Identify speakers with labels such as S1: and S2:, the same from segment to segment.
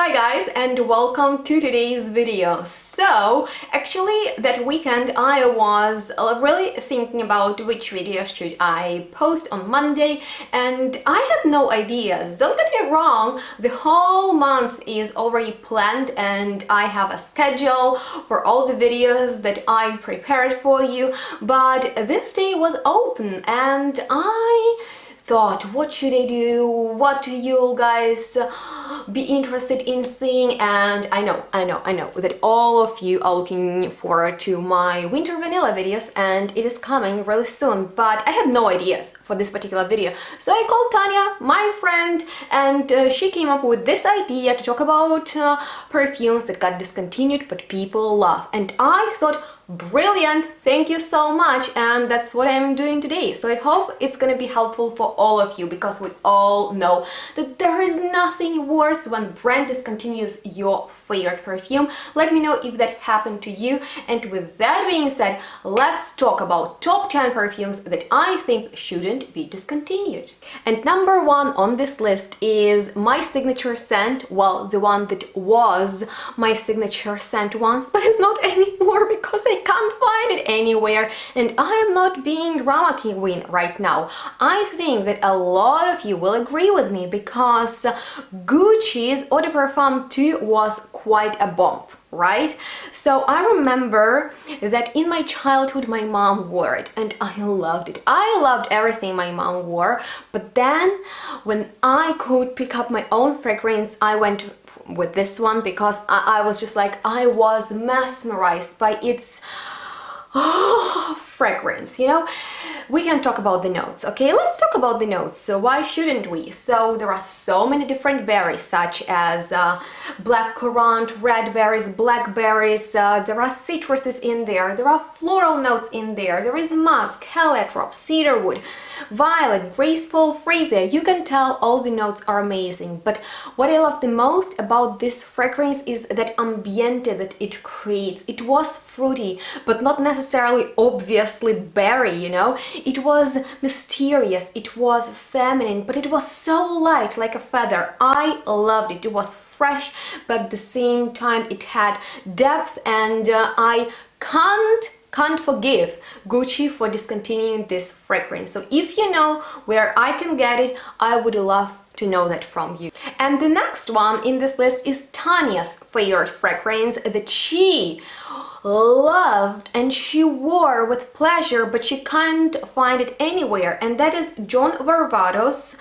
S1: Hi guys, and welcome to today's video. So actually that weekend I was really thinking about which video should I post on Monday, and I had no ideas. Don't get me wrong, the whole month is already planned and I have a schedule for all the videos that I prepared for you, but this day was open and I thought, what should I do? What do you guys be interested in seeing? And I know that all of you are looking forward to my winter vanilla videos, and it is coming really soon, but I had no ideas for this particular video. So I called Tanya, my friend, and she came up with this idea to talk about perfumes that got discontinued but people love. And I thought, brilliant, thank you so much, and that's what I'm doing today. So I hope it's gonna be helpful for all of you, because we all know that there is nothing worse when brand discontinues your favorite perfume. Let me know if that happened to you. And with that being said, let's talk about top 10 perfumes that I think shouldn't be discontinued. And number one on this list is my signature scent. Well, the one that was my signature scent once, but it's not anymore because I can't find it anywhere, and I am not being drama queen right now. I think that a lot of you will agree with me, because Gucci's Eau de Parfum II was quite a bomb, right? So I remember that in my childhood my mom wore it and I loved it. I loved everything my mom wore, but then when I could pick up my own fragrance, I went with this one, because I was just like, I was mesmerized by its fragrance, you know. We can talk about the notes, okay? Let's talk about the notes. So why shouldn't we? So there are so many different berries, such as black currant, red berries, blackberries, there are citruses in there, there are floral notes in there, there is musk, heliotrope, cedarwood, violet, graceful, freesia. You can tell all the notes are amazing, but what I love the most about this fragrance is that ambiente that it creates. It was fruity, but not necessarily obviously berry, you know. It was mysterious, it was feminine, but it was so light, like a feather. I loved it. It was fresh, but at the same time it had depth, and I can't forgive Gucci for discontinuing this fragrance. So if you know where I can get it, I would love to know that from you. And the next one in this list is Tanya's favorite fragrance that she loved and she wore with pleasure, but she can't find it anywhere, and that is Varvatos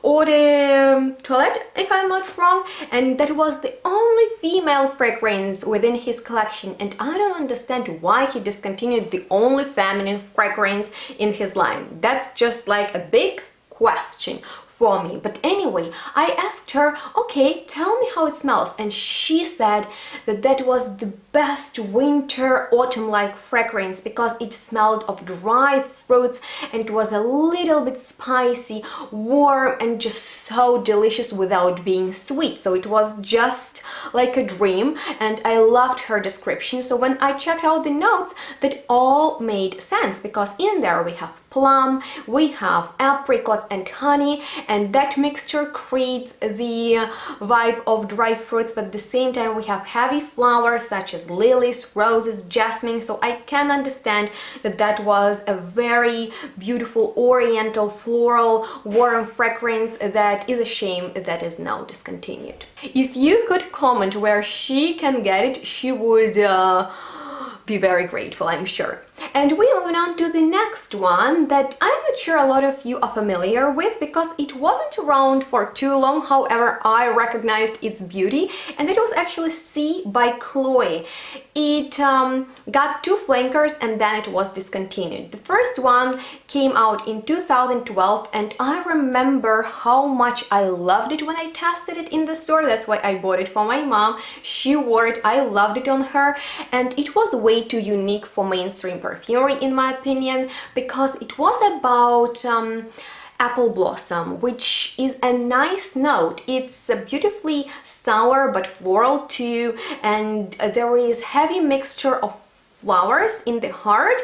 S1: Eau de Toilette, if I'm not wrong, and that was the only female fragrance within his collection, and I don't understand why he discontinued the only feminine fragrance in his line. That's just like a big question for me. But anyway, I asked her, okay, tell me how it smells, and she said that that was the best winter autumn-like fragrance because it smelled of dry fruits and it was a little bit spicy, warm, and just so delicious without being sweet. So it was just like a dream, and I loved her description. So when I checked out the notes, that all made sense, because in there we have plum, we have apricots and honey, and that mixture creates the vibe of dry fruits, but at the same time we have heavy flowers such as lilies, roses, jasmine. So I can understand that that was a very beautiful oriental floral warm fragrance that is a shame that is now discontinued. If you could comment where she can get it, she would be very grateful, I'm sure. And we're moving on to the next one that I'm not sure a lot of you are familiar with, because it wasn't around for too long. However, I recognized its beauty, and it was actually C by Chloe. It got two flankers and then it was discontinued. The first one came out in 2012, and I remember how much I loved it when I tested it in the store. That's why I bought it for my mom. She wore it, I loved it on her, and it was way too unique for mainstream perfumery in my opinion, because it was about apple blossom, which is a nice note. It's a beautifully sour but floral too, and there is heavy mixture of flowers in the heart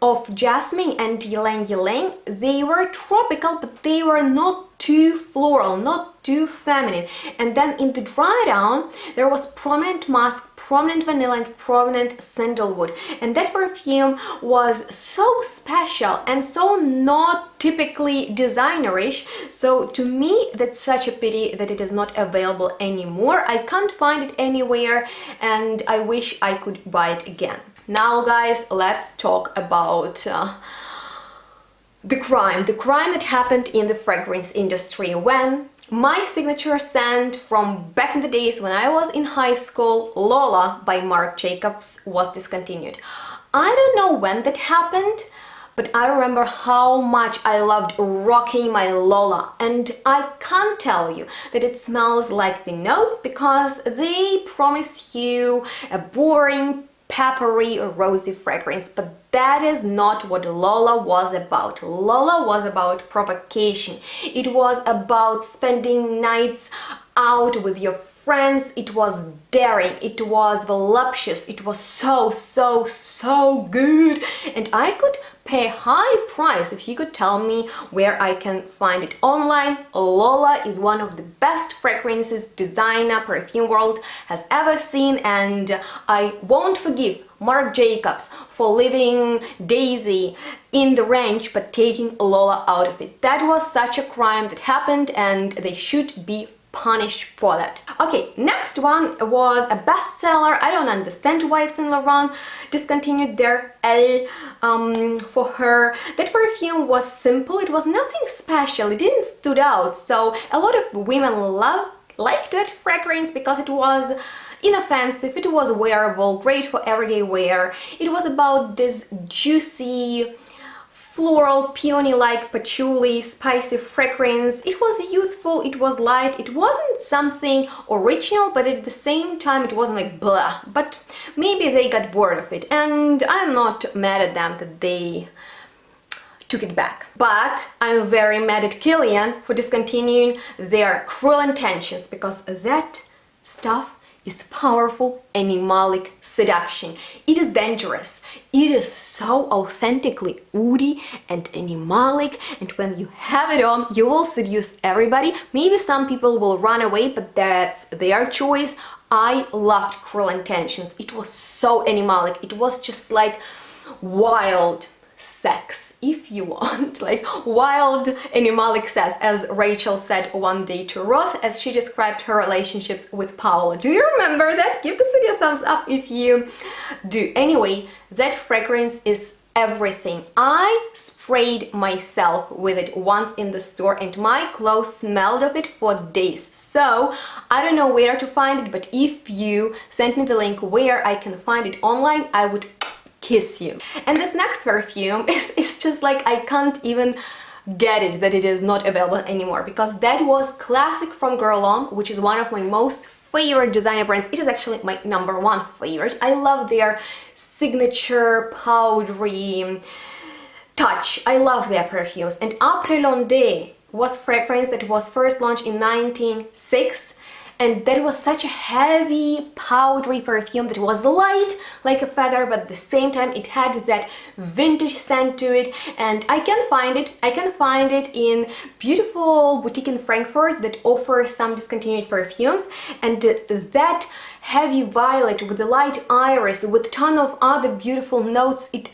S1: of jasmine and ylang ylang. They were tropical, but they were not too floral, not too feminine. And then in the dry down, there was prominent musk, prominent vanilla, and prominent sandalwood. And that perfume was so special and so not typically designerish. So to me, that's such a pity that it is not available anymore. I can't find it anywhere, and I wish I could buy it again. Now guys, let's talk about the crime that happened in the fragrance industry when my signature scent from back in the days when I was in high school, Lola by Marc Jacobs, was discontinued. I don't know when that happened, but I remember how much I loved rocking my Lola, and I can't tell you that it smells like the notes because they promise you a boring, peppery or rosy fragrance, but that is not what Lola was about. Lola was about provocation. It was about spending nights out with your friends. It was daring, it was voluptuous, it was so good, and I could pay a high price if you could tell me where I can find it online. Lola is one of the best fragrances designer perfume world has ever seen, and I won't forgive Marc Jacobs for leaving Daisy in the range but taking Lola out of it. That was such a crime that happened, and they should be punished for that. Okay, next one was a bestseller. I don't understand why Saint Laurent discontinued their L for her. That perfume was simple, it was nothing special, it didn't stood out, so a lot of women liked that fragrance because it was inoffensive, it was wearable, great for everyday wear. It was about this juicy, floral, peony-like patchouli, spicy fragrance. It was youthful, it was light, it wasn't something original, but at the same time it wasn't like blah. But maybe they got bored of it, and I'm not mad at them that they took it back. But I'm very mad at Kilian for discontinuing their Cruel Intentions, because that stuff is powerful animalic seduction. It is dangerous. It is so authentically woody and animalic, and when you have it on, you will seduce everybody. Maybe some people will run away, but that's their choice. I loved Cruel Intentions. It was so animalic. It was just like wild sex, if you want, like wild animalic sex, as Rachel said one day to Ross as she described her relationships with Paolo. Do you remember that? Give this video a thumbs up if you do. Anyway, that fragrance is everything. I sprayed myself with it once in the store, and my clothes smelled of it for days. So I don't know where to find it, but if you send me the link where I can find it online, I would kiss you. And this next perfume is just like, I can't even get it that it is not available anymore, because that was Classic from Guerlain, which is one of my most favorite designer brands. It is actually my #1 favorite. I love their signature powdery touch. I love their perfumes. And Après L'Onde was fragrance that was first launched in 1906. And that was such a heavy, powdery perfume that was light like a feather, but at the same time it had that vintage scent to it. And I can find it in beautiful boutique in Frankfurt that offers some discontinued perfumes. And that heavy violet with the light iris with a ton of other beautiful notes, it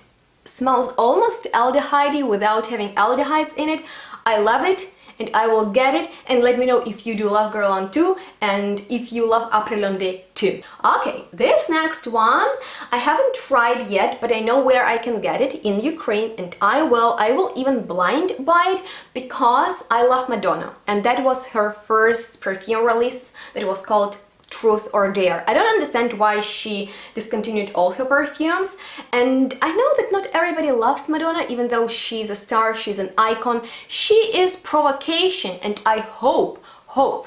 S1: smells almost aldehyde without having aldehydes in it. I love it, and I will get it, and let me know if you do love Guerlain too, and if you love Après L'Onde too. Okay, this next one I haven't tried yet, but I know where I can get it in Ukraine, and I will even blind buy it because I love Madonna, and that was her first perfume release that was called Truth or Dare. I don't understand why she discontinued all her perfumes, and I know that not everybody loves Madonna, even though she's a star, she's an icon. She is provocation, and I hope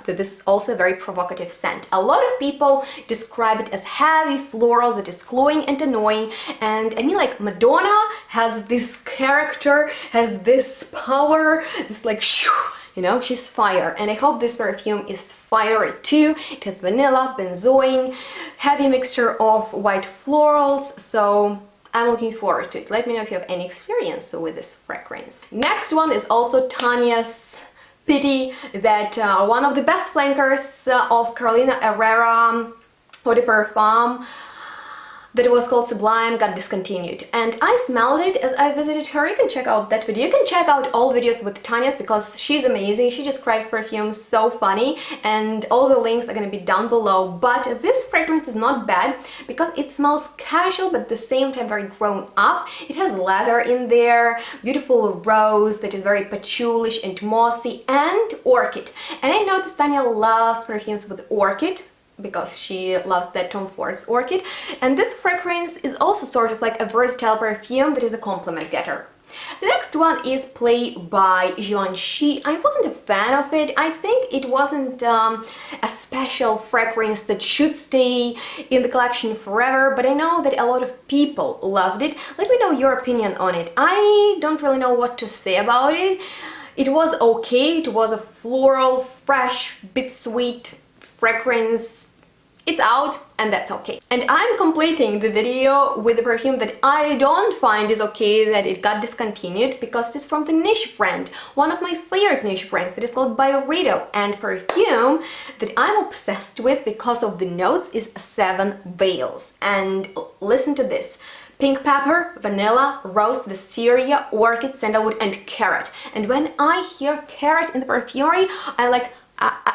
S1: that this is also a very provocative scent. A lot of people describe it as heavy floral that is cloying and annoying, and I mean, like, Madonna has this character, has this power, this like shoo, you know, she's fire, and I hope this perfume is fiery too. It has vanilla, benzoin, heavy mixture of white florals, so I'm looking forward to it. Let me know if you have any experience with this fragrance. Next one is also Tanya's pity that one of the best flankers of Carolina Herrera Eau de Parfum that was called Sublime got discontinued, and I smelled it as I visited her. You can check out that video. You can check out all videos with Tanya's because she's amazing. She describes perfumes so funny, and all the links are gonna be down below. But this fragrance is not bad because it smells casual but at the same time very grown up. It has leather in there, beautiful rose that is very patchoulish and mossy, and orchid. And I noticed Tanya loves perfumes with orchid because she loves that Tom Ford's orchid, and this fragrance is also sort of like a versatile perfume that is a compliment getter. The next one is Play by Givenchy. I wasn't a fan of it. I think it wasn't a special fragrance that should stay in the collection forever, but I know that a lot of people loved it. Let me know your opinion on it. I don't really know what to say about it. It was okay. It was a floral, fresh, bit sweet fragrance. It's out, and that's okay. And I'm completing the video with a perfume that I don't find is okay that it got discontinued, because it is from the niche brand, one of my favorite niche brands, that is called Byredo, and perfume that I'm obsessed with because of the notes is 7 Veils. And listen to this: pink pepper, vanilla, rose, wisteria, orchid, sandalwood, and carrot. And when I hear carrot in the perfumery,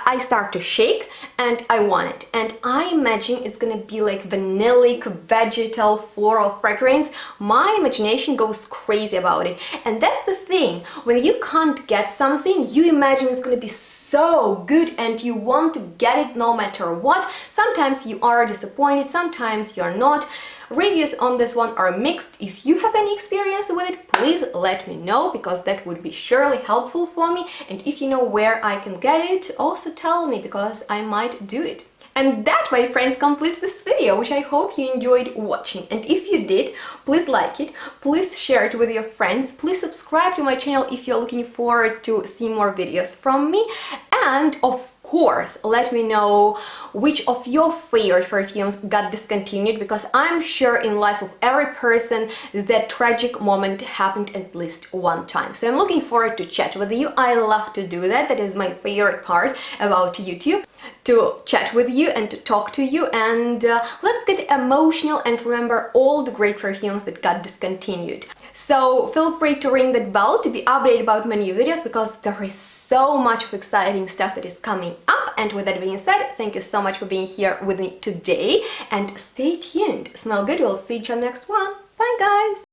S1: I start to shake and I want it. And I imagine it's gonna be like vanillic, vegetal, floral fragrance. My imagination goes crazy about it. And that's the thing, when you can't get something, you imagine it's gonna be so good and you want to get it no matter what. Sometimes you are disappointed, sometimes you're not. Reviews on this one are mixed. If you have any experience with it, please let me know, because that would be surely helpful for me. And if you know where I can get it, also tell me, because I might do it. And that, my friends, completes this video, which I hope you enjoyed watching. And if you did, please like it, please share it with your friends, please subscribe to my channel if you're looking forward to see more videos from me. And of course, let me know which of your favorite perfumes got discontinued, because I'm sure in life of every person that tragic moment happened at least one time. So I'm looking forward to chat with you. I love to do that. That is my favorite part about YouTube, to chat with you and to talk to you, and let's get emotional and remember all the great perfumes that got discontinued. So feel free to ring that bell to be updated about my new videos, because there is so much of exciting stuff that is coming up. And with that being said, thank you so much for being here with me today, and stay tuned. Smell good. We'll see each other next one. Bye guys!